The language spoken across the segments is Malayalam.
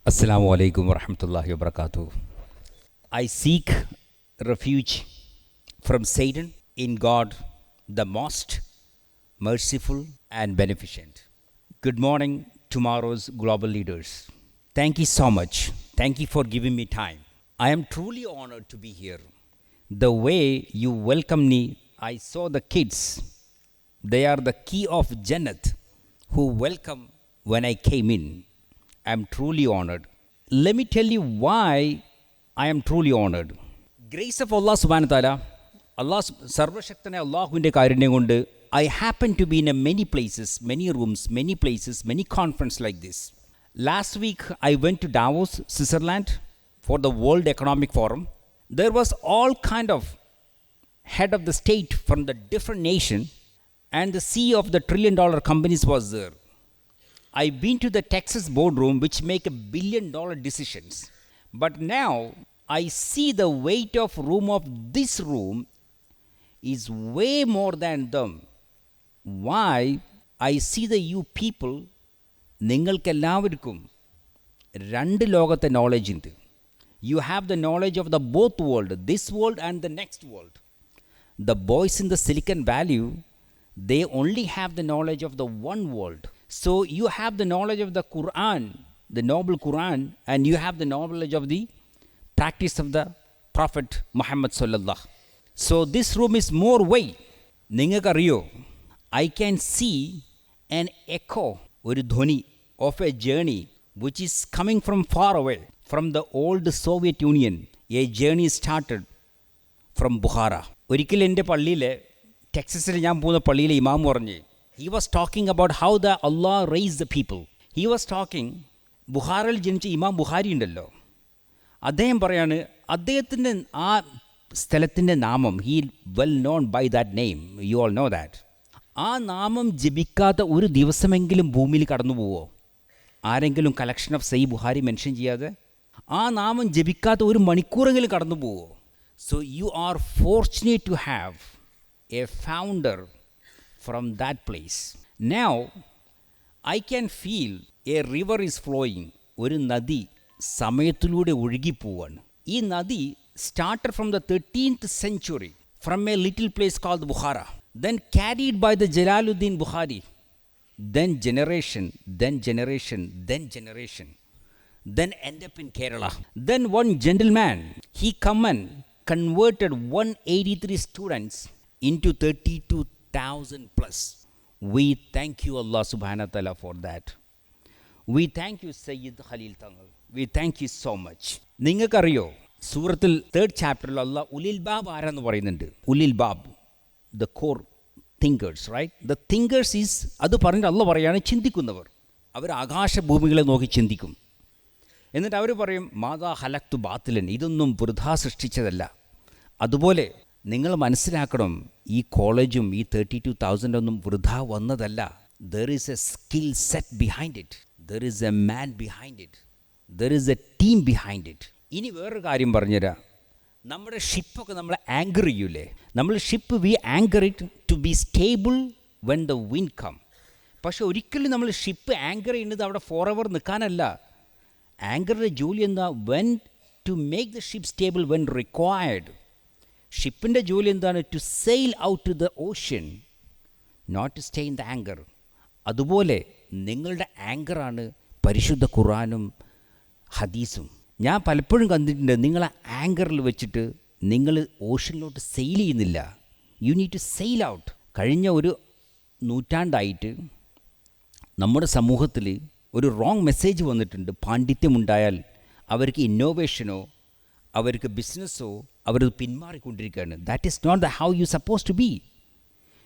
Assalamu alaikum wa rahmatullahi wa barakatuh. I seek refuge from Satan in God, the most merciful and beneficent. Good morning, tomorrow's global leaders. Thank you so much. Thank you for giving me time. I am truly honored to be here. The way you welcome me, I saw the kids. They are the key of Jannat who welcome when I came in. I am truly honored. Let me tell you why I am truly honored. Grace of Allah subhanahu wa ta'ala, Allah സർവശക്തനായ അള്ളാഹുവിൻ്റെ കാരുണ്യം കൊണ്ട് I happen to be in many places, many rooms, many places, many conferences like this. Last week I went to Davos, Switzerland for the World Economic Forum. There was all kind of head of the state from the different nation and the CEO of the trillion-dollar companies was there. I've been to the Texas boardroom which make $1 billion decisions. But now I see the weight of room of this room is way more than them. Why? I see the you people, നിങ്ങൾക്കെല്ലാവർക്കും രണ്ട് ലോകത്തെ നോളജ് ഉണ്ട്. You have the knowledge of the both world, this world and the next world. The boys in the Silicon Valley, they only have the knowledge of the one world. So you have the knowledge of the Quran, the noble Quran, and you have the knowledge of the practice of the Prophet Muhammad sallallahu. So this room is more way. നിങ്ങൾക്കറിയോ, I can see an echo, ഒരു ധ്വനി of a journey which is coming from far away, from the old Soviet Union. A journey started from Bukhara. ഒരിക്കൽ എൻ്റെ പള്ളിയിലെ ടെക്സസിൽ ഞാൻ പോകുന്ന പള്ളിയിലെ ഇമാം പറഞ്ഞ്, he was talking about how the Allah raised the people. He was talking, ബുഹാറിൽ ജനിച്ച ഇമാം ബുഹാരി ഉണ്ടല്ലോ, അദ്ദേഹം പറയാണ് അദ്ദേഹത്തിൻ്റെ ആ സ്ഥലത്തിൻ്റെ നാമം, he well known by that name, you all know that. ആ നാമം ജപിക്കാത്ത ഒരു ദിവസമെങ്കിലും ഭൂമിയിൽ കടന്നു പോവോ? ആരെങ്കിലും കളക്ഷൻ ഓഫ് സഹീഹ് ബുഹാരി മെൻഷൻ ചെയ്യാതെ ആ നാമം ജപിക്കാത്ത ഒരു മണിക്കൂറെങ്കിലും കടന്നു പോവോ? So you are fortunate to have a founder from that place. Now I can feel a river is flowing. ഒരു നദി സമയത്തിലൂടെ ഒഴുകിപ്പോവാണ്. ഈ നദി started from the 13th century from a little place called Bukhara, then carried by the Jalaluddin Bukhari, then generation, then end up in Kerala. Then one gentleman, he come and converted 183 students into 32,000 plus. We thank you Allah subhanahu wa ta'ala for that. We thank you Sayyid Khalil Tangal. We thank you so much. നിങ്ങൾക്കറിയോ, സൂറത്തിൽ 3rd chapter അല്ലാഹ് ഉലിൽ ബാബ് ആരാന്ന് പറയുന്നുണ്ട്. ഉലിൽ ബാബ്, the core thinkers, right? The thinkers is, അത് പറഞ്ഞിട്ട് അല്ലാഹ് പറയാണ് ചിന്തിക്കുന്നവർ. അവർ ആകാശഭൂമികളെ നോക്കി ചിന്തിക്കും. എന്നിട്ട് അവർ പറയും മാതാ ഹലക്തു ബാത്തിലൻ, ഇതൊന്നും വൃഥാ സൃഷ്ടിച്ചതല്ല. അതുപോലെ നിങ്ങൾ മനസ്സിലാക്കണം, ഈ കോളേജും ഈ 32,000 ഒന്നും വൃഥാ വന്നതല്ല. There is A skill set behind it, there is a man behind it, there is A team behind it. ഇനി വേറൊരു കാര്യം പറഞ്ഞുതരാം. നമ്മുടെ ഷിപ്പൊക്കെ നമ്മൾ ആങ്കർ ചെയ്യൂലേ, നമ്മൾ ship we anchor it to be stable when the wind come. പക്ഷെ ഒരിക്കലും നമ്മൾ ഷിപ്പ് ആങ്കർ ചെയ്യുന്നത് അവിടെ ഫോർ എവർ നിൽക്കാനല്ല. ആങ്കറുടെ ജോലി എന്താ? When to make the ship stable when required. ഷിപ്പിൻ്റെ ജോലി എന്താണ്? To sail out to the ocean, not to stay in the anchor. അതുപോലെ നിങ്ങളുടെ ആങ്കറാണ് പരിശുദ്ധ ഖുർആനും ഹദീസും. ഞാൻ പലപ്പോഴും കണ്ടിട്ടുണ്ട്, നിങ്ങൾ ആങ്കറിൽ വെച്ചിട്ട് നിങ്ങൾ ഓഷ്യനിലോട്ട് സെയിൽ ചെയ്യുന്നില്ല. You need to sail out. കഴിഞ്ഞ ഒരു നൂറ്റാണ്ടായിട്ട് നമ്മുടെ സമൂഹത്തിൽ ഒരു റോങ് മെസ്സേജ് വന്നിട്ടുണ്ട്. പാണ്ഡിത്യമുണ്ടായാൽ അവർക്ക് ഇന്നോവേഷനോ അവർക്ക് ബിസിനസ്സോ അവർ പിന്മാറിക്കൊണ്ടിരിക്കുകയാണ്. That is not the how you suppose to be.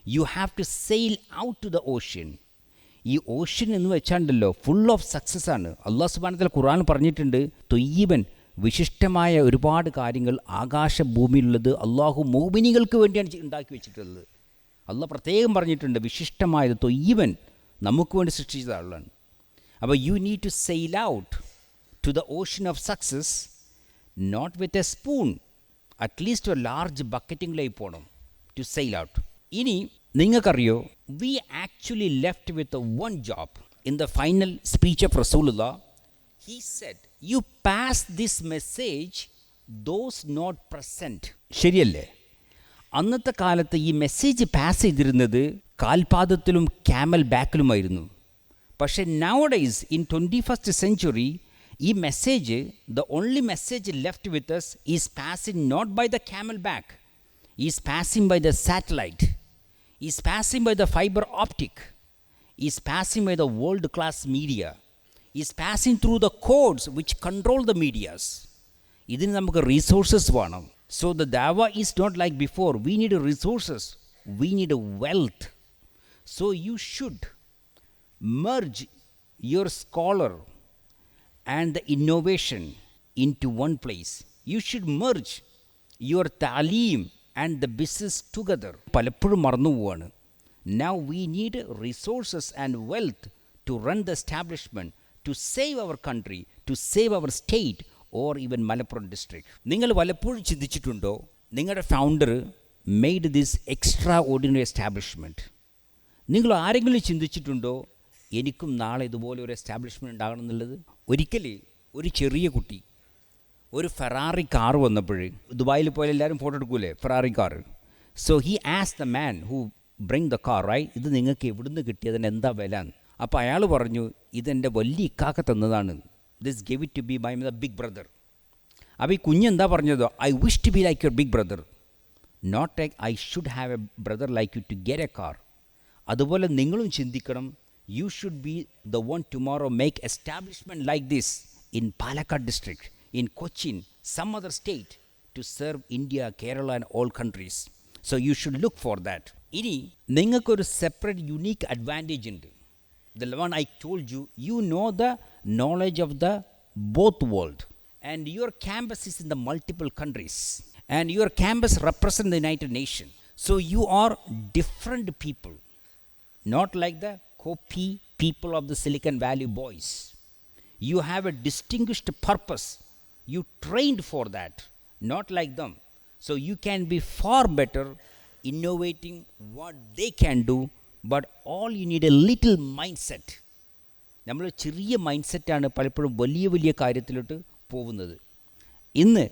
You have to sail out to the ocean. ഈ ഓഷ്യൻ എന്ന് വെച്ചാണ്ടല്ലോ ഫുൾ ഓഫ് സക്സസ് ആണ്. അല്ലാഹു സുബ്ഹാനഹു വ തആല ഖുർആൻ പറഞ്ഞിട്ടുണ്ട്, തൊയ്യിബൻ, വിശിഷ്ടമായ ഒരുപാട് കാര്യങ്ങൾ ആകാശഭൂമിയിലുള്ളത് അള്ളാഹു മുഅ്മിനീങ്ങൾക്ക് വേണ്ടിയാണ് ഉണ്ടാക്കി വെച്ചിട്ടുള്ളത്. അള്ളാഹ് പ്രത്യേകം പറഞ്ഞിട്ടുണ്ട്, വിശിഷ്ടമായത് തൊയ്യിബൻ നമുക്ക് വേണ്ടി സൃഷ്ടിച്ച ആളാണ്. അപ്പോൾ you need to sail out to the ocean of success, not with a spoon, at least ഒരു ലാർജ് ബക്കറ്റിങ്ങിലേക്ക് പോകണം ടു സെയിൽ ഔട്ട്. ഇനി നിങ്ങൾക്കറിയോ, we actually left with one job. In the final speech of റസൂലുള്ളാഹ്, he said, you pass this message those not present. ശരിയല്ലേ? അന്നത്തെ കാലത്ത് ഈ മെസ്സേജ് പാസ് ചെയ്തിരുന്നത് കാൽപാദത്തിലും ക്യാമൽ ബാക്കിലുമായിരുന്നു. പക്ഷേ nowadays in 21st century ഈ message, the only message left with us is passing not by the camel back, is passing by the satellite, is passing by the fiber optic, is passing by the world class media, is passing through the codes which control the medias. ഇതിന് നമുക്ക് resources വേണം. So the dawa is not like before. We need resources, we need a wealth. So you should merge your scholar and the innovation into one place. You should merge your ta'aleem and the business together. പലപ്പോഴും മറന്നു പോവാണ്. Now we need resources and wealth to run the establishment, to save our country, to save our state or even Malappuram district. നിങ്ങൾ പലപ്പോഴും ചിന്തിച്ചിട്ടുണ്ടോ, നിങ്ങളുടെ founder made this extra ordinary establishment? നിങ്ങൾ ആരെങ്കിലും ചിന്തിച്ചിട്ടുണ്ടോ എനിക്കും നാളെ ഇതുപോലെ ഒരു എസ്റ്റാബ്ലിഷ്മെൻറ്റ് ഉണ്ടാകണം എന്നുള്ളത്? ഒരിക്കൽ ഒരു ചെറിയ കുട്ടി ഒരു ഫെറാറി കാർ വന്നപ്പോൾ, ദുബായിൽ പോയാൽ എല്ലാവരും ഫോട്ടോ എടുക്കൂലേ Ferrari car. So he asked the man who bring the car, right, ഇത് നിങ്ങൾക്ക് എവിടുന്ന് കിട്ടിയതിന് എന്താ വില? അപ്പോൾ അയാൾ പറഞ്ഞു, ഇതെൻ്റെ വലിയ ഇക്കാക്ക തന്നതാണ്. This give it to be by the big brother. അപ്പോൾ ഈ കുഞ്ഞെന്താ പറഞ്ഞതോ, I wish to be like your big brother, not like I should have a brother like you to get a car. അതുപോലെ നിങ്ങളും ചിന്തിക്കണം, you should be the one tomorrow make establishment like this in Palakkad district, in Cochin, some other state, to serve India, Kerala and all countries. So you should look for that. ഇനി നിങ്ങൾക്കൊരു സെപ്പറേറ്റ് യുണീക്ക് അഡ്വാൻറ്റേജ് ഉണ്ട്. The one I told you, you know the knowledge of the both world, and your campus is in the multiple countries, and your campus represent the United Nations. So you are different people, not like the copy people of the Silicon Valley boys. You have a distinguished purpose. You trained for that, not like them. So you can be far better innovating what they can do, but all you need a little mindset. നമ്മൾ ചെറിയ മൈൻഡ് സെറ്റാണ് പലപ്പോഴും വലിയ വലിയ കാര്യത്തിലോട്ട് പോകുന്നത്. ഇന്ന്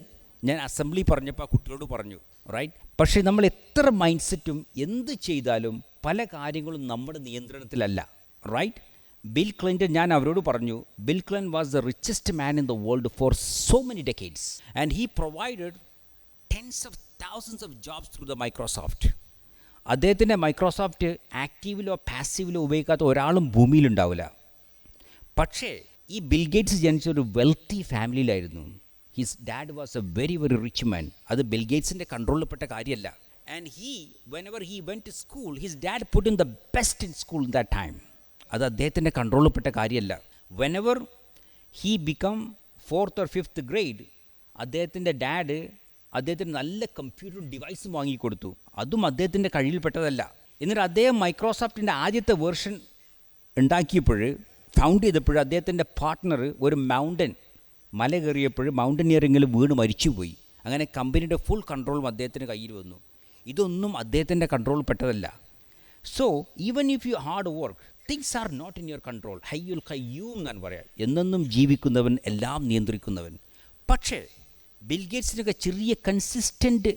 ഞാൻ അസംബ്ലി പറഞ്ഞപ്പോൾ ആ കുട്ടികളോട് പറഞ്ഞു, റൈറ്റ്, പക്ഷേ നമ്മൾ എത്ര മൈൻഡ് സെറ്റും എന്ത് ചെയ്താലും പല കാര്യങ്ങളും നമ്മുടെ നിയന്ത്രണത്തിലല്ല, റൈറ്റ്. ബിൽ ക്ലിൻ്റൺ, ഞാൻ അവരോട് പറഞ്ഞു, Bill Clinton was the richest man in the world for so many decades, and he provided tens of thousands of jobs through the Microsoft. അദ്ദേഹത്തിൻ്റെ മൈക്രോസോഫ്റ്റ് ആക്റ്റീവിലോ പാസീവിലോ ഉപയോഗിക്കാത്ത ഒരാളും ഭൂമിയിലുണ്ടാവില്ല. പക്ഷേ ഈ ബിൽ ഗേറ്റ്സ് ജനിച്ച ഒരു വെൽത്തി ഫാമിലിയിലായിരുന്നു. His dad was a very very rich man. അത് ബിൽ ഗേറ്റ്സിൻ്റെ കൺട്രോളിൽപ്പെട്ട കാര്യമല്ല. And whenever he went to school, his dad put him the best in school in that time. അത് അദ്ദേഹത്തിൻ്റെ കൺട്രോളിൽപ്പെട്ട കാര്യമല്ല. Whenever he become 4th or 5th grade, അദ്ദേഹത്തിൻ്റെ ഡാഡ് അദ്ദേഹത്തിന് നല്ല കമ്പ്യൂട്ടർ ഡിവൈസും വാങ്ങിക്കൊടുത്തു. അതും അദ്ദേഹത്തിൻ്റെ കഴിവിൽപ്പെട്ടതല്ല. എന്നിട്ട് അദ്ദേഹം മൈക്രോസോഫ്റ്റിൻ്റെ ആദ്യത്തെ വേർഷൻ ഉണ്ടാക്കിയപ്പോൾ, ഫൗണ്ട് ചെയ്തപ്പോൾ, അദ്ദേഹത്തിൻ്റെ പാർട്ട്ണർ ഒരു മല കയറിയപ്പോൾ മൗണ്ടനിയറിങ്ങിൽ വീണ് മരിച്ചുപോയി. അങ്ങനെ കമ്പനിയുടെ ഫുൾ കൺട്രോളും അദ്ദേഹത്തിൻ്റെ കയ്യിൽ വന്നു. ഇതൊന്നും അദ്ദേഹത്തിൻ്റെ കൺട്രോൾ പെട്ടതല്ല. So even if you hard work, things are not in your control. ഹയ്യുൽ ഖയ്യൂം എന്നാണ് പറയാം, എന്നെന്നും ജീവിക്കുന്നവൻ, എല്ലാം നിയന്ത്രിക്കുന്നവൻ. പക്ഷേ ബിൽ ഗേറ്റ്സിനൊക്കെ ചെറിയ കൺസിസ്റ്റൻറ്റ്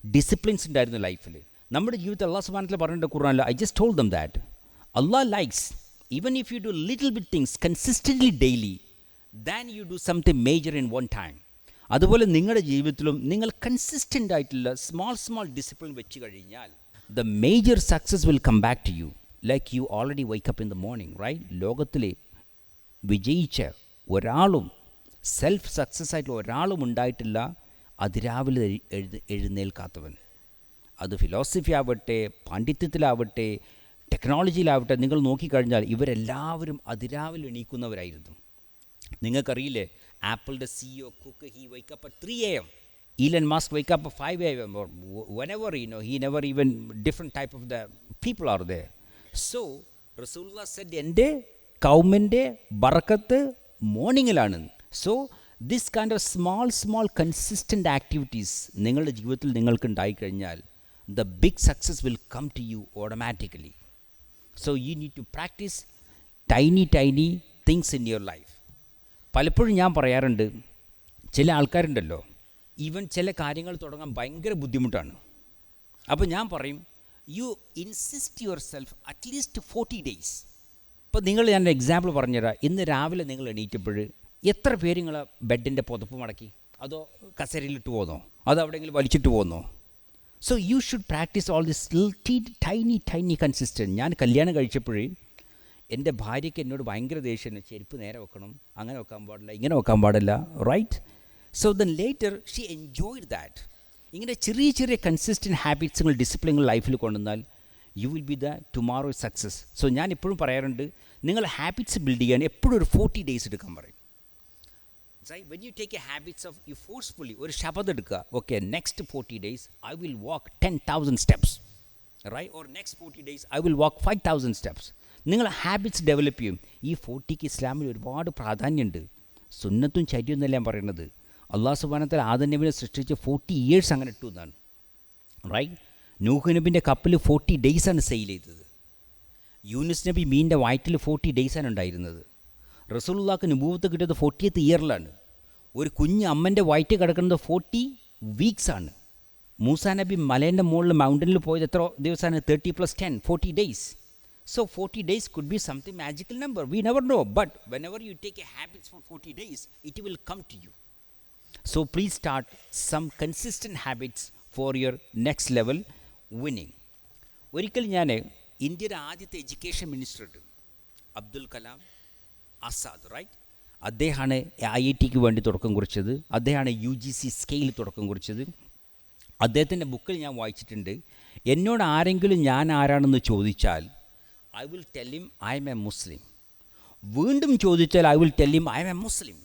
ഡിസിപ്ലിൻസ് ഉണ്ടായിരുന്നു ലൈഫിൽ. നമ്മുടെ ജീവിതത്തിൽ അള്ളാഹ് സുബ്ഹാനഹു വ തആല പറഞ്ഞിട്ട് ഖുർആനിൽ, I just told them that Allah likes even if you do little bit things consistently daily, then you do something major in one time. അതുപോലെ നിങ്ങളുടെ ജീവിതത്തിലും നിങ്ങൾ കൺസിസ്റ്റൻ്റ് ആയിട്ടുള്ള സ്മോൾ ഡിസിപ്ലിൻ വെച്ച് കഴിഞ്ഞാൽ the major success will come back to you like you already wake up in the morning, right? ലോകത്തിലെ വിജയിച്ച ഒരാളും സെൽഫ് സക്സസ് ആയിട്ടുള്ള ഒരാളും ഉണ്ടായിട്ടില്ല അതിരാവിലെ എഴുന്നേൽക്കാത്തവൻ. അത് ഫിലോസഫി ആവട്ടെ, പാണ്ഡിത്യത്തിലാവട്ടെ, ടെക്നോളജിയിലാവട്ടെ, നിങ്ങൾ നോക്കിക്കഴിഞ്ഞാൽ ഇവരെല്ലാവരും അതിരാവിലെ എണീക്കുന്നവരായിരുന്നു. നിങ്ങൾക്കറിയില്ലേ, ആപ്പിളിൻ്റെ CEO cook, he wake up at 3 a.m. Elon Musk wake up at 5 a.m. or whenever, he never even, different type of the people are there. So Rasulullah said, എൻ്റെ കൗമിൻ്റെ ബറക്കത്ത് മോർണിംഗിലാണ്. So this kind of small consistent activities നിങ്ങളുടെ ജീവിതത്തിൽ നിങ്ങൾക്ക് ഉണ്ടായിക്കഴിഞ്ഞാൽ the big success will come to you automatically. So you need to practice tiny things in your life. പലപ്പോഴും ഞാൻ പറയാറുണ്ട്, ചില ആൾക്കാരുണ്ടല്ലോ, ഈവൻ ചില കാര്യങ്ങൾ തുടങ്ങാൻ ഭയങ്കര ബുദ്ധിമുട്ടാണ്. അപ്പോൾ ഞാൻ പറയും, you insist yourself at least 40 days. ഇപ്പോൾ ഞാൻ എക്സാമ്പിൾ പറഞ്ഞുതരാം. ഇന്ന് രാവിലെ നിങ്ങൾ എണീറ്റപ്പോൾ എത്ര പേര് നിങ്ങൾ ബെഡിൻ്റെ പുതപ്പ് മടക്കി? അതോ കസേരയിലിട്ട് പോന്നോ? അതോ എവിടെയെങ്കിലും വലിച്ചിട്ട് പോന്നോ? So you should practice all this tiny consistent. ഞാൻ കല്യാണം കഴിച്ചപ്പോഴേ എൻ്റെ ഭാര്യയ്ക്ക് എന്നോട് ഭയങ്കര ദേഷ്യമാണ്. ചെരുപ്പ് നേരെ വെക്കണം, അങ്ങനെ വെക്കാൻ പാടില്ല, ഇങ്ങനെ വെക്കാൻ പാടില്ല, right? So then later she enjoyed that. ഇങ്ങനെ ചെറിയ ചെറിയ കൺസിസ്റ്റൻറ്റ് ഹാബിറ്റ്സുകൾ, ഡിസിപ്ലിനുകൾ ലൈഫിൽ കൊണ്ടുവന്നാൽ you will be the tomorrow success. So ഞാൻ എപ്പോഴും പറയാറുണ്ട്, നിങ്ങൾ ഹാബിറ്റ്സ് ബിൽഡ് ചെയ്യാൻ എപ്പോഴും ഒരു 40 days എടുക്കാൻ പറയും. When you take a habits of you forcefully ഒരു ശപഥം എടുക്കുക, okay next 40 days I will walk 10,000 steps, right? Or next 40 days I will walk 5,000 steps. നിങ്ങൾ ഹാബിറ്റ്സ് ഡെവലപ്പ് ചെയ്യും. ഈ 40ക്ക് ഇസ്ലാമിൽ ഒരുപാട് പ്രാധാന്യമുണ്ട്. സുന്നത്തും ചര്യവും എന്നല്ല ഞാൻ പറയുന്നത്. അള്ളാഹു സുബ്ഹാനഹു വ തആല ആദം നബിനെ സൃഷ്ടിച്ച് 40 years അങ്ങനെ ഇട്ടു എന്നാണ്, റൈറ്റ്? നൂഹ് നബിൻ്റെ കപ്പൽ 40 days സെയിൽ ചെയ്തത്. യൂനുസ് നബി മീനിൻ്റെ വയറ്റിൽ 40 days ഉണ്ടായിരുന്നത്. റസൂലുള്ളാഹിക്ക് നുബുവത്ത് കിട്ടിയത് 40th yearലാണ്. ഒരു കുഞ്ഞ് അമ്മൻ്റെ വയറ്റ് കിടക്കുന്നത് 40 weeks. മൂസാ നബി മലേൻ്റെ മുകളിൽ മൗണ്ടനിൽ പോയത് എത്ര ദിവസമാണ്? 30 + 10, 40 days. So 40 days could be something magical number. We never know. But whenever you take a habit for 40 days, it will come to you. So please start some consistent habits for your next level winning. ഒരിക്കൽ ഞാൻ ഇന്ത്യയുടെ ആദ്യത്തെ education minister Abdul Kalam Azad, right? അദ്ദേഹമാണ് IITക്ക് വേണ്ടി തുടക്കം കുറിച്ചത്. അദ്ദേഹമാണ് UGC സ്കെയിൽ തുടക്കം കുറിച്ചത്. അദ്ദേഹത്തിൻ്റെ ബുക്കിൽ ഞാൻ വായിച്ചിട്ടുണ്ട്, എന്നോട് ആരെങ്കിലും ഞാൻ ആരാണെന്ന് ചോദിച്ചാൽ I will tell him I am a Muslim. വീണ്ടും ചോദിച്ചാൽ I will tell him I am a Muslim.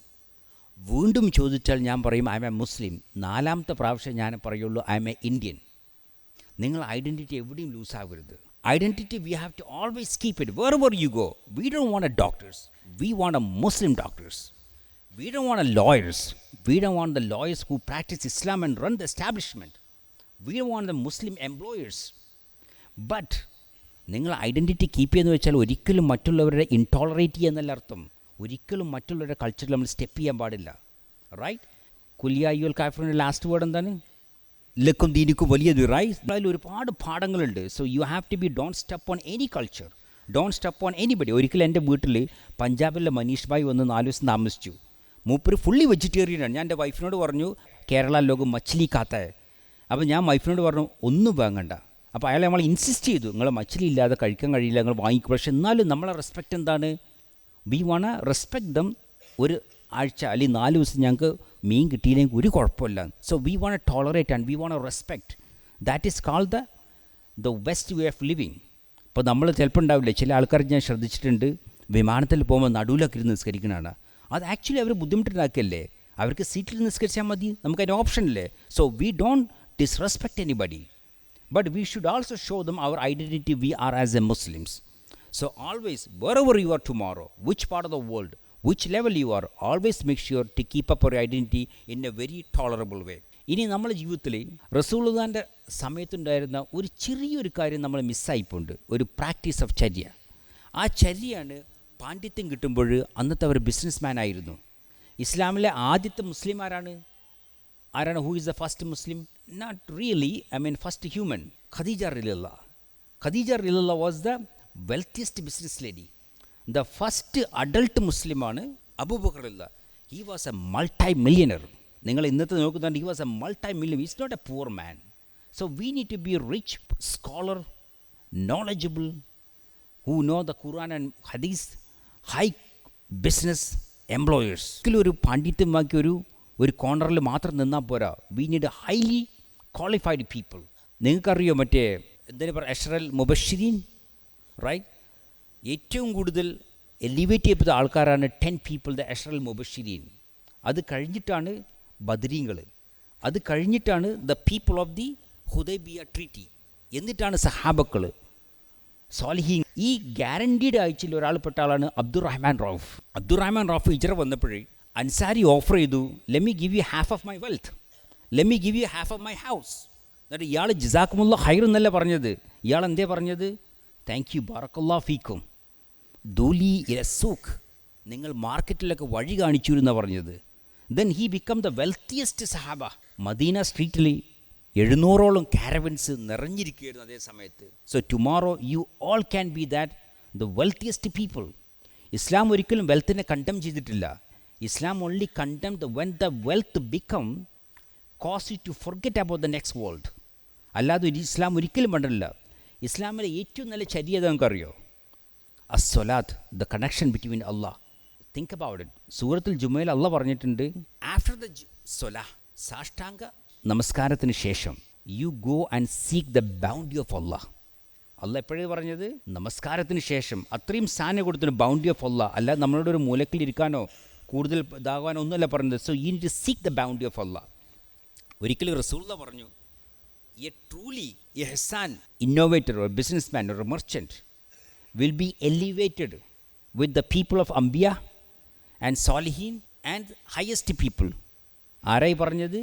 വീണ്ടും ചോദിച്ചാൽ ഞാൻ പറയും I am a Muslim. 4ാമത്തെ പ്രാവശ്യം ഞാൻ പറയുള്ളൂ I am a Indian. നിങ്ങൾ ഐഡൻറ്റിറ്റി എവിടെയും ലൂസാകരുത്. Identity we have to always keep it wherever you go. We don't want a doctors. We want a Muslim doctors. We don't want a lawyers. We don't want the lawyers who practice Islam and run the establishment. We don't want the Muslim employers. But നിങ്ങൾ ഐഡൻറ്റിറ്റി കീപ്പ് ചെയ്യുന്നത് വെച്ചാൽ ഒരിക്കലും മറ്റുള്ളവരുടെ ഇൻടോളറേറ്റ് ചെയ്യുക എന്നല്ല അർത്ഥം. ഒരിക്കലും മറ്റുള്ളവരുടെ കൾച്ചറിൽ നമ്മൾ സ്റ്റെപ്പ് ചെയ്യാൻ പാടില്ല, റൈറ്റ്? കുലിയായുൽ കാഫിറിൻ്റെ ലാസ്റ്റ് വേർഡ് എന്താണ്? ലക്കും ദീനിക്കും വലിയത്, റൈറ്റ്? അതിൽ ഒരുപാട് പാഠങ്ങളുണ്ട്. So you have to be don't step on any culture, don't step on anybody. ഒരിക്കലും എൻ്റെ വീട്ടിൽ പഞ്ചാബിലെ മനീഷ് ഭായ് വന്ന് 4 ദിവസം താമസിച്ചു. മൂപ്പര് ഫുള്ളി വെജിറ്റേറിയനാണ്. ഞാൻ എൻ്റെ വൈഫിനോട് പറഞ്ഞു കേരള ലോകം മച്ചിലി കാത്ത. അപ്പോൾ ഞാൻ വൈഫിനോട് പറഞ്ഞു ഒന്നും വാങ്ങണ്ട. അപ്പോൾ അയാൾ നമ്മൾ ഇൻസിസ്റ്റ് ചെയ്തു, നിങ്ങൾ മച്ചിലി ഇല്ലാതെ കഴിക്കാൻ കഴിയില്ല, നിങ്ങൾ വാങ്ങിക്കും. പക്ഷെ എന്നാലും നമ്മളെ റെസ്പെക്റ്റ് എന്താണ്? We want respect dum. ഒരു ആഴ്ച അല്ലെങ്കിൽ 4 ദിവസം ഞങ്ങൾക്ക് മീൻ കിട്ടിയില്ലെങ്കിൽ ഒരു കുഴപ്പമില്ല. So we want tolerate and we want respect. That is called the west way of living. ഇപ്പോൾ നമ്മൾ ചിലപ്പോൾ ഉണ്ടാവില്ല, ചില ആൾക്കാർ ഞാൻ ശ്രദ്ധിച്ചിട്ടുണ്ട്, വിമാനത്തിൽ പോകുമ്പോൾ നടുവിലൊക്കെ ഇരുന്ന് നിസ്കരിക്കണതാണ്. അത് ആക്ച്വലി അവർ ബുദ്ധിമുട്ടുണ്ടാക്കല്ലേ. അവർക്ക് സീറ്റിൽ നിസ്കരിച്ചാൽ മതി, നമുക്കതിന് ഓപ്ഷൻ ഇല്ലേ. So we don't disrespect anybody. But we should also show them our identity we are as a Muslims. So always, wherever you are tomorrow, which part of the world, which level you are, always make sure to keep up your identity in a very tolerable way. ഇനി നമ്മുടെ ജീവിതത്തിൽ റസൂലുള്ളാഹിൻ്റെ സമയത്തുണ്ടായിരുന്ന ഒരു ചെറിയൊരു കാര്യം നമ്മൾ മിസ്സായിപ്പോണ്ട്, ഒരു പ്രാക്ടീസ് ഓഫ് ചര്യ. ആ ചര്യയാണ് പാണ്ഡിത്യം കിട്ടുമ്പോൾ അന്നത്തെ അവർ ബിസിനസ് മാൻ ആയിരുന്നു. ഇസ്ലാമിലെ ആദ്യത്തെ മുസ്ലിം ആരാണ്? Who is the first Muslim? Not really. I mean, first human. Khadija Rillallah. Khadija Rillallah was the wealthiest business lady. The first adult Muslim ആണ് Abu Bakr Rillallah. He was a multi-millionaire. നിങ്ങൾ ഇന്നത്തെ നോക്കുന്നുണ്ട്, he was a multi-millionaire. He's not a poor man. So we need to be rich, scholar, knowledgeable, who know the Quran and Hadith, high business employers. ഒരു പാണ്ഡിത്യമാക്കി ഒരു കോർണറിൽ മാത്രം നിന്നാൽ പോരാ. We need highly qualified people. നിങ്ങൾക്കറിയോ മറ്റേ എന്തിനു പറയുക, അഷ്റൽ മുബശ്ശിരീൻ, റൈറ്റ്? ഏറ്റവും കൂടുതൽ എലിവേറ്റ് ചെയ്യപ്പെട്ട ആൾക്കാരാണ് 10 people, ദ അഷ്റൽ മുബശ്ശിരീൻ. അത് കഴിഞ്ഞിട്ടാണ് ബദരീങ്ങൾ, അത് കഴിഞ്ഞിട്ടാണ് the people of the Hudaibiya treaty, എന്നിട്ടാണ് സഹാബക്കൾ, സ്വാലിഹീൻ. ഈ ഗ്യാരണ്ടീഡ് ആഴ്ചയിൽ ഒരാൾ പെട്ട ആളാണ് അബ്ദുറഹ്മാൻ റൌഫ്. അബ്ദുറഹ്മാൻ റൌഫ് ഹിജ്റ വന്നപ്പോഴേ അൻസാരി ഓഫർ ചെയ്തു, let me give you half of my wealth, let me give you half of my house. എന്നിട്ട് ഇയാൾ ജസാക്കുമുള്ള ഖൈർ എന്നല്ല പറഞ്ഞത്, ഇയാൾ എന്തേ പറഞ്ഞത്? താങ്ക് യു, ബാറക്കല്ലാഹു ഫീക്കും, ദൂലി ഇല സൂഖ്, നിങ്ങൾ മാർക്കറ്റിലൊക്കെ വഴി കാണിച്ചു എന്നാണ് പറഞ്ഞത്. Then he become the wealthiest സഹാബ. മദീന സ്ട്രീറ്റിൽ 700ഓളം കാരവൻസ് നിറഞ്ഞിരിക്കുകയായിരുന്നു അതേ സമയത്ത്. So tomorrow you all can be that the wealthiest people. Islam ഒരിക്കലും വെൽത്തിനെ കണ്ടം ചെയ്തിട്ടില്ല. Islam only condemn the when the wealth become cause you to forget about the next world. അല്ലാതെ ഇസ്ലാം ഒരിക്കലും പണ്ടില്ല. ഇസ്ലാമിലെ ഏറ്റവും നല്ല ചര്യ നമുക്കറിയോ? സ്വലാത്ത്, the connection between Allah. Think about it. സൂറത്തുൽ ജുമയിൽ അള്ളാഹ് പറഞ്ഞിട്ടുണ്ട്, ആഫ്റ്റർ ദ സ്വലാ, സാഷ്ടാംഗ നമസ്കാരത്തിന് ശേഷം you go and seek the bounty of Allah. Allah എപ്പോഴേ പറഞ്ഞത്? നമസ്കാരത്തിന് ശേഷം. അത്രയും സ്ഥാനം കൊടുത്തിന് ബൗണ്ടി ഓഫ് അള്ളാഹ്. അല്ല നമ്മളോട് ഒരു മൂലക്കിലിരിക്കാനോ കൂടുതൽ ഇതാകാനോ ഒന്നുമല്ല പറഞ്ഞത്. So you need to seek the bounty of Allah. ഒരിക്കലും റസൂലുള്ള പറഞ്ഞു, എ ട്രൂലി എഹ്സാൻ innovator or businessman or a merchant will be elevated with the people of Anbiya and Salihin and highest people. ആരായി പറഞ്ഞത്?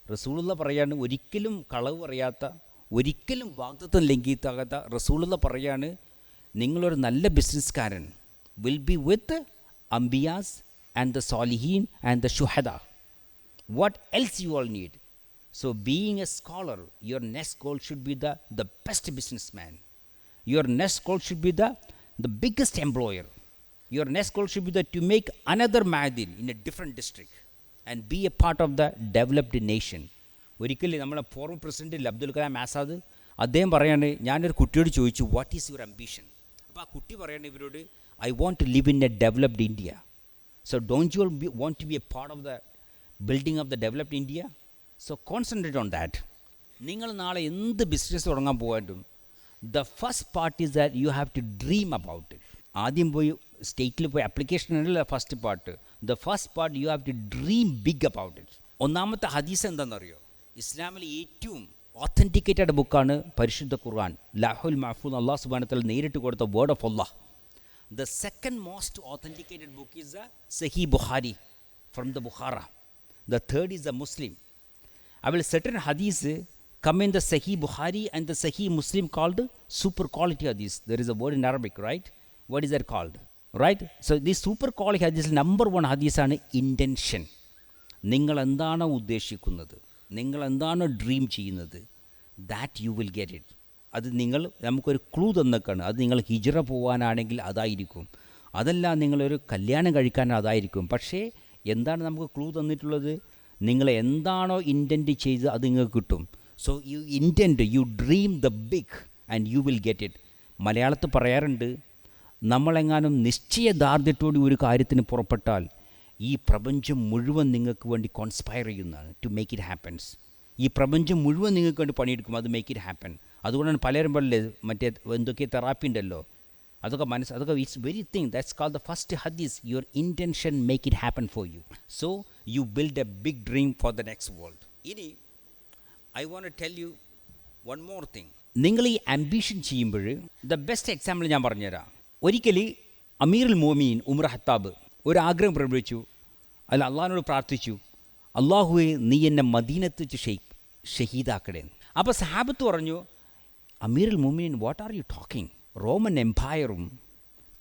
റസൂലുള്ള പറയാണ്, ഒരിക്കലും കളവ് പറയാത്ത, ഒരിക്കലും വാഗ്ദത്തം ലംഘിക്കാത്ത റസൂലുള്ള പറയാണ്, നിങ്ങളൊരു നല്ല ബിസിനസ്സുകാരൻ വിൽ ബി വിത്ത് അംബിയാസ് ആൻഡ് ദ സാലിഹീൻ ആൻഡ് ദ ഷുഹദ. What else you all need? So being a scholar, your next goal should be the best businessman. Your next goal should be the biggest employer. Your next goal should be to make another Ma'din in a different district and be a part of the developed nation. ഒരിക്കലും നമ്മളെ ഫോർമർ പ്രസിഡൻറ്റ് അബ്ദുൽ കലാം ആസാദ് അദ്ദേഹം പറയാണ്, ഞാനൊരു കുട്ടിയോട് ചോദിച്ചു, വാട്ട് ഈസ് യുവർ അംബിഷൻ? അപ്പോൾ ആ കുട്ടി പറയാണ് ഇവരോട്, I want to live in a developed India. So don't you want to be a part of the building of the developed India? So concentrate on that. നിങ്ങൾ നാളെ എന്ത് ബിസിനസ് തുടങ്ങാൻ പോകാനും the first part is that you have to dream about it. ആദ്യം പോയി സ്റ്റേറ്റിൽ പോയി അപ്ലിക്കേഷൻ ഉണ്ടല്ലോ first part. The first part you have to dream big about it. ഒന്നാമത്തെ ഹദീസ് എന്താണെന്നറിയോ? ഇസ്ലാമിലെ ഏറ്റവും ഓത്തൻറ്റിക്കേറ്റഡ് ബുക്കാണ് പരിശുദ്ധ ഖുർആൻ. ലഹുൽ മഹ്ഫൂദ് അള്ളാഹു സുബ്ഹാനഹു വ തആല നേരിട്ട് കൊടുത്ത word of Allah. The second most authenticated book is the സഹീ ബുഖാരി from the Bukhara. The third is the മുസ്ലിം. I will certain hadith come in the Sahih Bukhari and the Sahih Muslim called super quality hadith. There is a word in Arabic, right? What is that called? Right? So this super quality hadith, number one hadith ആണ് intention. നിങ്ങൾ എന്താണ് ഉദ്ദേശിക്കുന്നത്, നിങ്ങൾ എന്താണ് ഡ്രീം ചെയ്യുന്നത്, that you will get it. അത് നിങ്ങൾ നമുക്കൊരു ക്ലൂ തന്നേക്കാണ്. അത് നിങ്ങൾ ഹിജ്റ പോകാനാണെങ്കിൽ അതായിരിക്കും, അതല്ല നിങ്ങളൊരു കല്യാണം കഴിക്കാൻ അതായിരിക്കും. പക്ഷേ എന്താണ് നമുക്ക് ക്ലൂ തന്നിട്ടുള്ളത്? നിങ്ങൾ എന്താണോ ഇൻറ്റൻറ്റ് ചെയ്ത് അത് നിങ്ങൾക്ക് കിട്ടും. So you intent, you dream the big and you will get it. മലയാളത്തിൽ പറയാറുണ്ട്, നമ്മളെങ്ങാനും നിശ്ചയദാർഢ്യത്തോടെ ഒരു കാര്യത്തിന് പുറപ്പെട്ടാൽ ഈ പ്രപഞ്ചം മുഴുവൻ നിങ്ങൾക്ക് വേണ്ടി കോൺസ്പയർ ചെയ്യുന്നതാണ് ടു മേക്ക് ഇറ്റ് ഹാപ്പൻസ്. ഈ പ്രപഞ്ചം മുഴുവൻ നിങ്ങൾക്ക് വേണ്ടി പണിയെടുക്കും, അത് മേക്ക് ഇറ്റ് ഹാപ്പൻ. അതുകൊണ്ടാണ് പലരും പറയല്ലേ, മറ്റേ എന്തൊക്കെ തെറാപ്പി ഉണ്ടല്ലോ, അതൊക്കെ അതൊക്കെ it's very thing that's called the first ഹദീസ്. Your intention make it happen for you. So you build a big dream for the next world. ഇനി I want to tell you one more thing. നിങ്ങൾ ഈ ആംബിഷൻ ചെയ്യുമ്പോൾ ദ ബെസ്റ്റ് എക്സാമ്പിൾ ഞാൻ പറഞ്ഞുതരാം. ഒരിക്കൽ അമീറുൽ മോമീൻ ഉമർ ഹത്താബ് ഒരാഗ്രഹം പ്രകടിപ്പിച്ചു. അല്ല അള്ളാഹിനോട് പ്രാർത്ഥിച്ചു, അള്ളാഹുവെ നീ എന്നെ മദീനത്ത് വെച്ച് ഷഹീദാക്കണേ. അപ്പോൾ സഹാബത്ത് പറഞ്ഞു, അമീറുൽ മോമീൻ what are you talking? Roman എംപയറും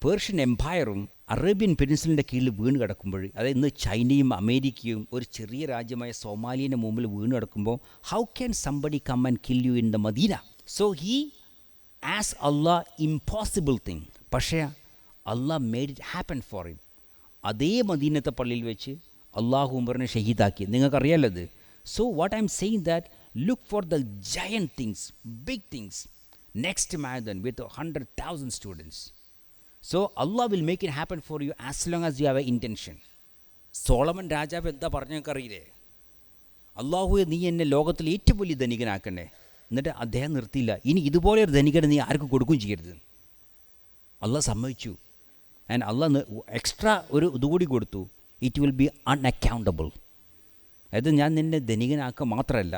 പേർഷ്യൻ എംപയറും അറേബ്യൻ പെനിൻസുലിൻ്റെ കീഴിൽ വീണ് കിടക്കുമ്പോൾ, അതായത് ഇന്ന് ചൈനയും അമേരിക്കയും ഒരു ചെറിയ രാജ്യമായ സോമാലിയൻ്റെ മുമ്പിൽ വീണ് കിടക്കുമ്പോൾ, how can somebody come and kill you in the Medina? So he as Allah impossible thing. പക്ഷേ Allah made it happen for him. അതേ മദീനത്തെ പള്ളിയിൽ വെച്ച് അള്ളാഹു ഉമറിനെ ഷഹീദാക്കി. നിങ്ങൾക്കറിയാലത്. So what I am saying that look for the giant things, big things. Next Ma'din with 100,000 students. So Allah will make it happen for you as long as you have an intention. Solomon രാജാവ് എന്താ പറഞ്ഞറിയില്ലേ? അള്ളാഹുവെ നീ എന്നെ ലോകത്തിൽ ഏറ്റവും വലിയ ധനികനാക്കണേ. എന്നിട്ട് അദ്ദേഹം നിർത്തിയില്ല, ഇനി ഇതുപോലെ ഒരു ധനികനെ നീ ആർക്കും കൊടുക്കുകയും ചെയ്യരുത്. അള്ളാഹ് സമ്മതിച്ചു. ആൻഡ് അള്ളാഹ് എക്സ്ട്രാ ഒരു ഇതുകൂടി കൊടുത്തു, ഇറ്റ് വിൽ ബി അൺഅക്കൗണ്ടബിൾ. അതായത് ഞാൻ നിന്നെ ധനികനാക്കുക മാത്രമല്ല,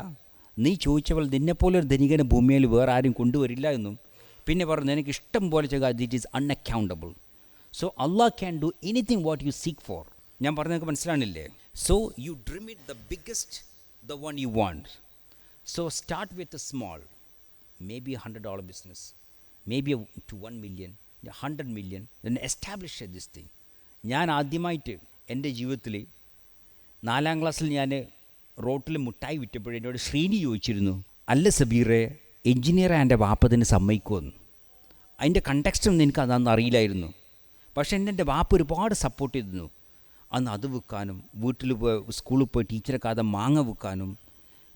നീ ചോദിച്ചപ്പോൾ നിന്നെപ്പോലെ ഒരു ധനികനെ ഭൂമിയിൽ വേറെ ആരും കൊണ്ടുവരില്ല എന്നും പിന്നെ പറഞ്ഞു, എനിക്ക് ഇഷ്ടം പോലെ ചെയ്യുക, it is unaccountable. So Allah can do anything what you seek for. ഞാൻ പറഞ്ഞതൊക്കെ മനസ്സിലാണില്ലേ? So you dream it the biggest, the one you want. So start with a small, maybe $100 business, maybe to 1 million, 100 million, then establish this thing. ഞാൻ ആദ്യമായിട്ട് എൻ്റെ ജീവിതത്തിൽ 4ാം ക്ലാസ്സിൽ ഞാൻ റോട്ടിൽ മുട്ടായി വിറ്റപ്പോഴേ എന്നോട് ശ്രീനി ചോദിച്ചിരുന്നു, അല്ല സബീറെ, എൻജിനീയർ എൻ്റെ വാപ്പതിന് സമ്മതിക്കുമെന്ന്. അതിൻ്റെ കണ്ടക്സ്റ്റൊന്നും എനിക്ക് അതൊന്നും അറിയില്ലായിരുന്നു. പക്ഷേ എൻ്റെ വാപ്പ ഒരുപാട് സപ്പോർട്ട് ചെയ്തിരുന്നു. അന്ന് അത് വിൽക്കാനും, വീട്ടിൽ പോയി സ്കൂളിൽ പോയി ടീച്ചറെ കാതെ മാങ്ങ വിൽക്കാനും,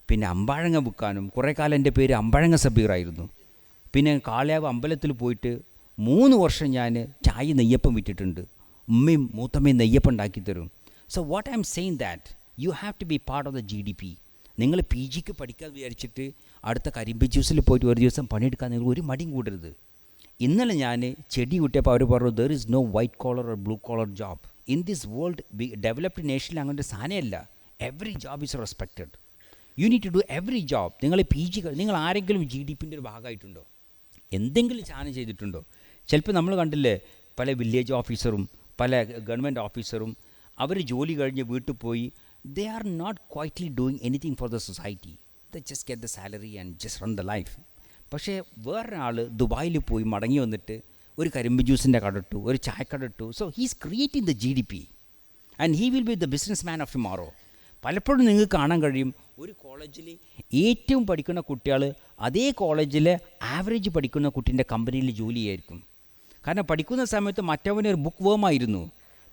പിന്നെ അമ്പാഴങ്ങ വിൽക്കാനും. കുറേ കാലം എൻ്റെ പേര് അമ്പാഴങ്ങ സബീറായിരുന്നു. പിന്നെ കാളിയാവ് അമ്പലത്തിൽ പോയിട്ട് 3 വർഷം ഞാൻ ചായ നെയ്യപ്പം വിറ്റിട്ടുണ്ട്. ഉമ്മയും മൂത്തമ്മയും നെയ്യപ്പം ഉണ്ടാക്കി തരും. So what I am saying that you have to be part of the GDP. നിങ്ങൾ PGക്ക് പഠിക്കാൻ വിചാരിച്ചിട്ട് അടുത്ത കരിമ്പ് ജ്യൂസിൽ പോയിട്ട് ഒരു ദിവസം പണിയെടുക്കാൻ നിങ്ങൾ ഒരു മടിയും കൂടരുത്. ഇന്നലെ ഞാൻ ചെടി കൂട്ടിയപ്പോൾ അവർ പറഞ്ഞു, there is no white collar or blue collar job in this world. Developed നേഷനിൽ അങ്ങനത്തെ സാധനമല്ല. Every job is respected. You need to do every job. നിങ്ങൾ PG നിങ്ങൾ ആരെങ്കിലും GDPൻ്റെ ഒരു ഭാഗമായിട്ടുണ്ടോ? എന്തെങ്കിലും സാധനം ചെയ്തിട്ടുണ്ടോ? ചിലപ്പോൾ നമ്മൾ കണ്ടില്ലേ, പല വില്ലേജ് ഓഫീസറും പല ഗവൺമെൻറ് ഓഫീസറും അവർ ജോലി കഴിഞ്ഞ് വീട്ടിൽ പോയി, they are not quietly doing anything for the society. The just get the salary and just run the life. പക്ഷേ വേറൊരാൾ ദുബായിൽ പോയി മടങ്ങി വന്നിട്ട് ഒരു കരിമ്പ് ജ്യൂസിൻ്റെ കട ഇട്ടു, ഒരു ചായക്കട ഇട്ടു. So he's creating the GDP and he will be the business man of tomorrow. പലപ്പോഴും നിങ്ങൾക്ക് കാണാൻ കഴിയും, ഒരു കോളേജിൽ ഏറ്റവും പഠിക്കുന്ന കുട്ടികൾ അതേ കോളേജിൽ ആവറേജ് പഠിക്കുന്ന കുട്ടീൻ്റെ കമ്പനിയിൽ ജോലി ചെയ്യായിരിക്കും. കാരണം പഠിക്കുന്ന സമയത്ത് മറ്റവനൊരു ബുക്ക് വേമായിരുന്നു.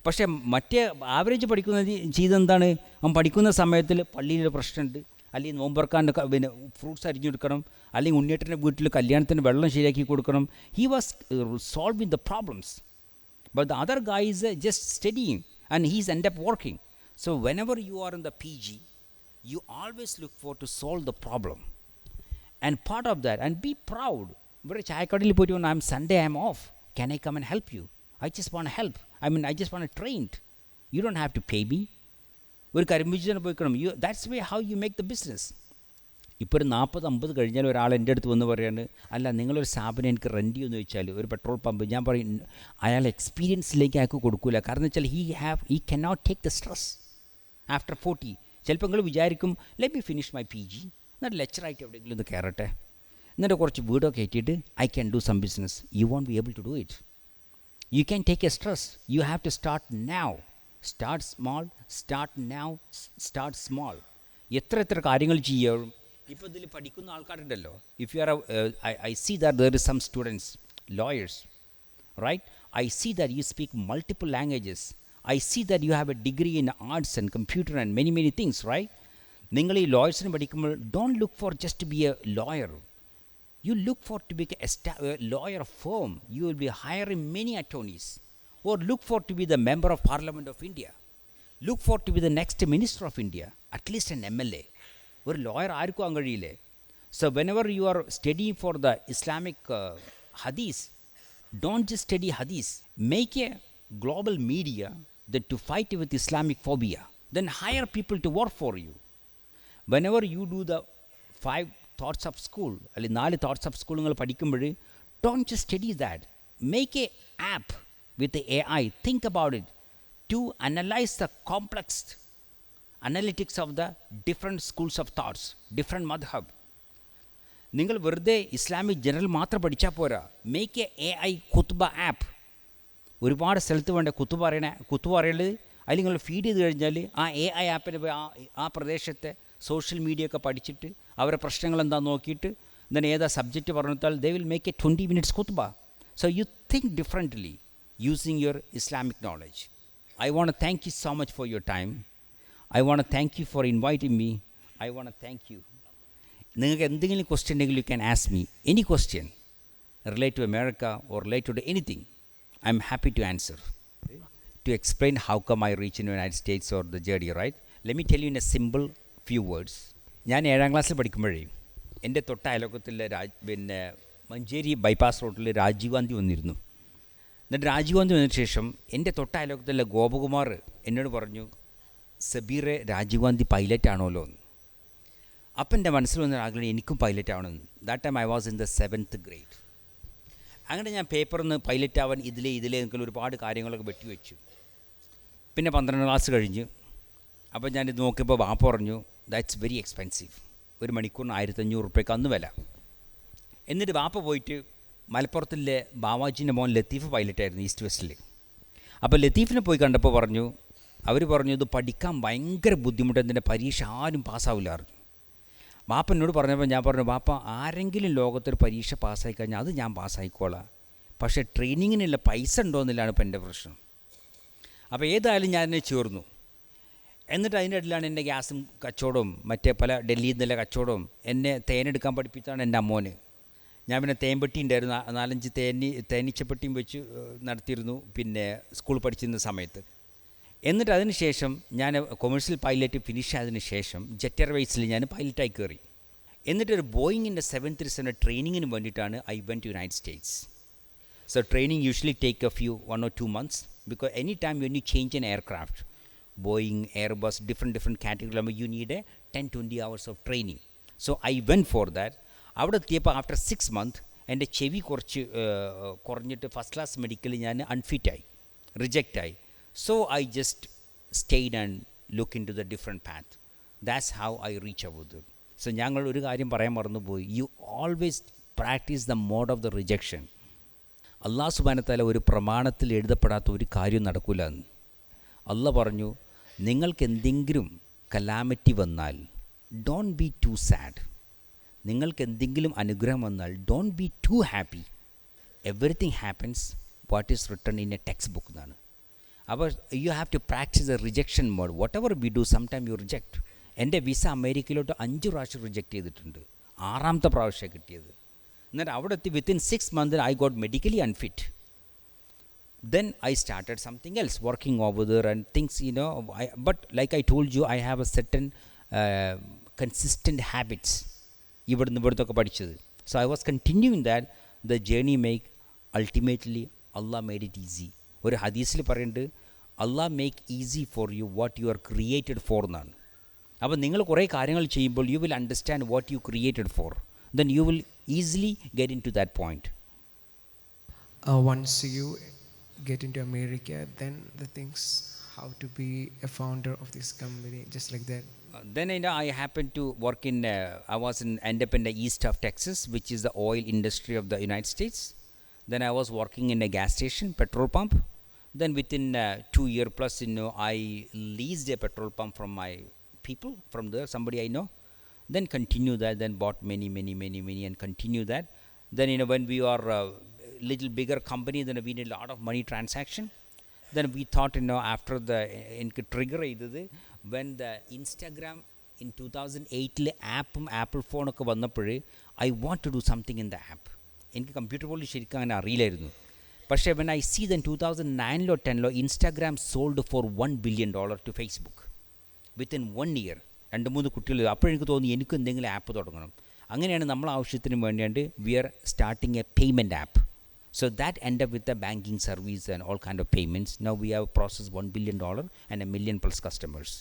പക്ഷേ മറ്റേ ആവറേജ് പഠിക്കുന്നത് ചെയ്തെന്താണ്, അവൻ പഠിക്കുന്ന സമയത്തിൽ പള്ളിയിലൊരു പ്രശ്നമുണ്ട്, അല്ലെങ്കിൽ നോമ്പറക്കാൻ്റെ പിന്നെ ഫ്രൂട്ട്സ് അരിഞ്ഞെടുക്കണം, അല്ലെങ്കിൽ ഉണ്ണിയേട്ടൻ്റെ വീട്ടിൽ കല്യാണത്തിന് വെള്ളം ശരിയാക്കി കൊടുക്കണം. He was solving the problems. But the other guy is just studying and he's end up working. So whenever you are in the PG, you always look for to solve the problem. And part of that, and be proud. Where chayakadil put you on, I'm Sunday, I'm off. Can I come and help you? I just want to help. I just want to train. You don't have to pay me. ഒരു കരിമ്പുജിനെ പോയിക്കണം. That's way how you make the business. ഇപ്പോൾ ഒരു 40-50 കഴിഞ്ഞാൽ ഒരാൾ എൻ്റെ അടുത്ത് വന്ന് പറയാണ്, അല്ല നിങ്ങളൊരു സ്ഥാപനം എനിക്ക് റെൻ്റ് ചെയ്യുമെന്ന് ചോദിച്ചാൽ, ഒരു പെട്രോൾ പമ്പ്, ഞാൻ പറയും അയാൾ എക്സ്പീരിയൻസിലേക്ക് അയാൾക്ക് കൊടുക്കില്ല. കാരണം വെച്ചാൽ he cannot take the stress after 40. ചിലപ്പോൾ നിങ്ങൾ വിചാരിക്കും, let me finish my PG, എന്നിട്ട് ലെക്ചറായിട്ട് എവിടെയെങ്കിലും ഒന്ന് കയറട്ടെ, എന്നിട്ട് കുറച്ച് വീടൊക്കെ കയറ്റിയിട്ട് I can do some business. You won't be able to do it. You can take a stress. You have to start now. Start small, start now, start small. എത്ര കാര്യങ്ങൾ ചെയ്യും. ഇപ്പോൾ ഇതിൽ പഠിക്കുന്ന ആൾക്കാരുണ്ടല്ലോ, if you are I see that there is some students, lawyers, right? I see that you speak multiple languages. I see that you have a degree in arts and computer and many things, right? നിങ്ങൾ ഈ ലോയേഴ്സിന് പഠിക്കുമ്പോൾ don't look for just to be a lawyer. You look for to be a lawyer firm. You will be hiring many attorneys. Or look for to be the member of Parliament of India. Look for to be the next Minister of India. At least an MLA. ഒരു ലോയർ ആർക്കും ആകാൻ കഴിയില്ലേ. So whenever you are studying for the Islamic ഹദീസ്, ഡോണ്ട് ജസ്റ്റ് സ്റ്റഡി ഹദീസ്. Make a global media that to fight with Islamic phobia. Then hire people to work for you. Whenever you do the 5 thoughts of school, അല്ലെങ്കിൽ 4 തോട്ട്സ് ഓഫ് സ്കൂൾ നിങ്ങൾ പഠിക്കുമ്പോൾ, don't just study that. Make a app with AI. Think about it to analyse the complex analytics of the different schools of thoughts, different madhab. നിങ്ങൾ വെറുതെ ഇസ്ലാമിക് ജനറൽ മാത്രം പഠിച്ചാൽ പോരാ. മേക്ക് എ AI കുത്തുബ ആപ്പ്. ഒരുപാട് സ്ഥലത്ത് വേണ്ട കുത്തുബ പറയുന്നത്. അതിൽ നിങ്ങൾ ഫീഡ് ചെയ്ത് കഴിഞ്ഞാൽ ആ AI ആപ്പിന് ആ പ്രദേശത്തെ സോഷ്യൽ മീഡിയ ഒക്കെ പഠിച്ചിട്ട് അവരുടെ പ്രശ്നങ്ങൾ എന്താണെന്ന് നോക്കിയിട്ട് then ഏതാ സബ്ജക്റ്റ് പറഞ്ഞാൽ they will make a 20 minutes കുത്തുബ. So you think differently using your Islamic knowledge. I want to thank you so much for your time. I want to thank you for inviting me. I want to thank you. നിങ്ങൾക്ക് എന്തെങ്കിലും ക്വസ്റ്റ്യൻ ഉണ്ടെങ്കിൽ you can ask me any question relate to America or relate to anything. I'm happy to answer. To explain how come I reached in the United States or the journey, right? Let me tell you in a simple few words. ഞാൻ 7ാം ക്ലാസ്സിൽ പഠിക്കുമ്പോഴേ എൻ്റെ തൊട്ട അയൽവക്കത്തിലെ പിന്നെ മഞ്ചേരി ബൈപ്പാസ് റോഡിൽ രാജീവ് ഗാന്ധി വന്നിരുന്നു. എന്നിട്ട് രാജീവ് ഗാന്ധി വന്നതിന് ശേഷം എൻ്റെ തൊട്ട അയൽവക്കത്തിലെ ഗോപകുമാർ എന്നോട് പറഞ്ഞു, സബീറെ രാജീവ് ഗാന്ധി പൈലറ്റ് ആണല്ലോ എന്ന്. അപ്പം എൻ്റെ മനസ്സിൽ വന്ന ആഗ്രഹം എനിക്കും പൈലറ്റ് ആവണമെന്ന്. That time I was in the 7th grade. അങ്ങനെ ഞാൻ പേപ്പറിന്ന് പൈലറ്റ് ആവാൻ ഇതിലെ എനിക്കുള്ള ഒരുപാട് കാര്യങ്ങളൊക്കെ വെട്ടിവെച്ചു. പിന്നെ 12ാം ക്ലാസ് കഴിഞ്ഞ് അപ്പോൾ ഞാനിത് നോക്കിയപ്പോൾ വാപ്പ പറഞ്ഞു, ദാറ്റ്സ് വെരി എക്സ്പെൻസീവ്. ഒരു മണിക്കൂറിന് 1500 രൂപയ്ക്ക് അന്ന് വില. എന്നിട്ട് വാപ്പ പോയിട്ട് മലപ്പുറത്തിലെ ബാവാജിൻ്റെ മോൻ ലത്തീഫ് പൈലറ്റായിരുന്നു ഈസ്റ്റ് വെസ്റ്റിൽ. അപ്പോൾ ലത്തീഫിനെ പോയി കണ്ടപ്പോൾ പറഞ്ഞു, അവർ പറഞ്ഞു ഇത് പഠിക്കാൻ ഭയങ്കര ബുദ്ധിമുട്ട്, ഇതിൻ്റെ പരീക്ഷ ആരും പാസ്സാവില്ലായിരുന്നു. ബാപ്പ എന്നോട് പറഞ്ഞപ്പോൾ ഞാൻ പറഞ്ഞു, ബാപ്പ ആരെങ്കിലും ലോകത്തൊരു പരീക്ഷ പാസ്സായി കഴിഞ്ഞാൽ അത് ഞാൻ പാസ്സായിക്കോളാം, പക്ഷേ ട്രെയിനിങ്ങിനുള്ള പൈസ ഉണ്ടോയെന്നില്ലാണ് ഇപ്പോൾ എൻ്റെ പ്രശ്നം. അപ്പോൾ ഏതായാലും ഞാൻ എന്നെ ചേർന്നു. എന്നിട്ട് അതിൻ്റെ ഇടയിലാണ് എൻ്റെ ഗ്യാസും കച്ചവടവും മറ്റേ പല ഡൽഹിയിൽ നിന്നുള്ള കച്ചവടവും. എന്നെ തേനെടുക്കാൻ പഠിപ്പിച്ചാണ് എൻ്റെ അമ്മോന്. ഞാൻ പിന്നെ തേൻപെട്ടി ഉണ്ടായിരുന്നു, 4-5 തേനീച്ചപ്പെട്ടിയും വെച്ച് നടത്തിയിരുന്നു പിന്നെ സ്കൂൾ പഠിച്ചിരുന്ന സമയത്ത്. എന്നിട്ട് അതിന് ശേഷം ഞാൻ കൊമേഴ്ഷ്യൽ പൈലറ്റ് ഫിനിഷ് ആയതിനു ശേഷം ജെറ്റ് എയർവേസിൽ ഞാൻ പൈലറ്റായി കയറി. എന്നിട്ടൊരു ബോയിങ്ങിൻ്റെ 737 ട്രെയിനിങ്ങിന് വേണ്ടിയിട്ടാണ് I went to United States. So training usually take 1 or 2 months because any time when you change an aircraft, Boeing, Airbus, different category, you need a 10-20 hours of training. So I went for that. അവിടെ എത്തിയപ്പോൾ ആഫ്റ്റർ 6 months എൻ്റെ ചെവി കുറഞ്ഞിട്ട് ഫസ്റ്റ് ക്ലാസ് മെഡിക്കൽ ഞാൻ അൺഫിറ്റായി, റിജക്റ്റായി. So I just stayed and look into the different path. That's how I reach അവത്. സോ ഞങ്ങൾ ഒരു കാര്യം പറയാൻ മറന്നുപോയി, you always practice the mode of the rejection. അള്ളാഹു സുബ്ഹാനഹു വ തആല ഒരു പ്രമാണത്തിൽ എഴുതപ്പെടാത്ത ഒരു കാര്യം നടക്കില്ല എന്ന് അള്ളാഹ് പറഞ്ഞു. നിങ്ങൾക്ക് എന്തെങ്കിലും കലാമിറ്റി വന്നാൽ ഡോണ്ട് ബി ടു സാഡ്. നിങ്ങൾക്ക് എന്തെങ്കിലും അനുഗ്രഹം വന്നാൽ don't be too happy. Everything happens what is written in a text book എന്നാണ്. അപ്പോൾ you have to practise the rejection mode. Whatever we do some time you reject. എൻ്റെ വിസ അമേരിക്കയിലോട്ട് 5 പ്രാവശ്യം റിജക്റ്റ് ചെയ്തിട്ടുണ്ട്, 6ാമത്തെ പ്രാവശ്യം കിട്ടിയത്. എന്നിട്ട് അവിടെ എത്തി within 6 months I got medically unfit. Then I started something else, working over there and things, but like I told you, I have a certain consistent habits. ഇവിടുത്തൊക്കെ പഠിച്ചത്. So I was continuing that. The journey make ultimately Allah made it easy. ഒരു ഹദീസിൽ പറയുന്നുണ്ട്, Allah make easy for you what you are created for എന്നാണ്. അപ്പോൾ നിങ്ങൾ കുറേ കാര്യങ്ങൾ ചെയ്യുമ്പോൾ you will understand what you created for. Then you will easily get into that point. Once you get into America, then the things how to be a founder of this company, just like that. Then I happened to work in end up in the east of Texas, which is the oil industry of the United States. Then I was working in a gas station, petrol pump. Then within 2 years plus, I leased a petrol pump from my people, from there, somebody I know. Then continue that, then bought many and continue that. Then when we are little bigger company, then we need a lot of money transaction. Then we thought, after the trigger ചെയ്തത് when the Instagram in 2008 ആപ്പും ആപ്പിൾ ഫോണൊക്കെ വന്നപ്പോൾ I want to do something in the app. എനിക്ക് കമ്പ്യൂട്ടർ പോലും ശരിക്കും അങ്ങനെ അറിയില്ലായിരുന്നു. പക്ഷേ when I see then 2009 10 Instagram sold for $1 billion to Facebook within 1 year. 2-3 കുട്ടികൾ. അപ്പോഴെനിക്ക് തോന്നി എനിക്കും എന്തെങ്കിലും ആപ്പ് തുടങ്ങണം. അങ്ങനെയാണ് നമ്മൾ ആവശ്യത്തിന് വേണ്ടിയാണ്ട് we are starting a payment app. So that end up with the banking service and all kind of payments. Now we have processed $1 billion and 1 million+ customers.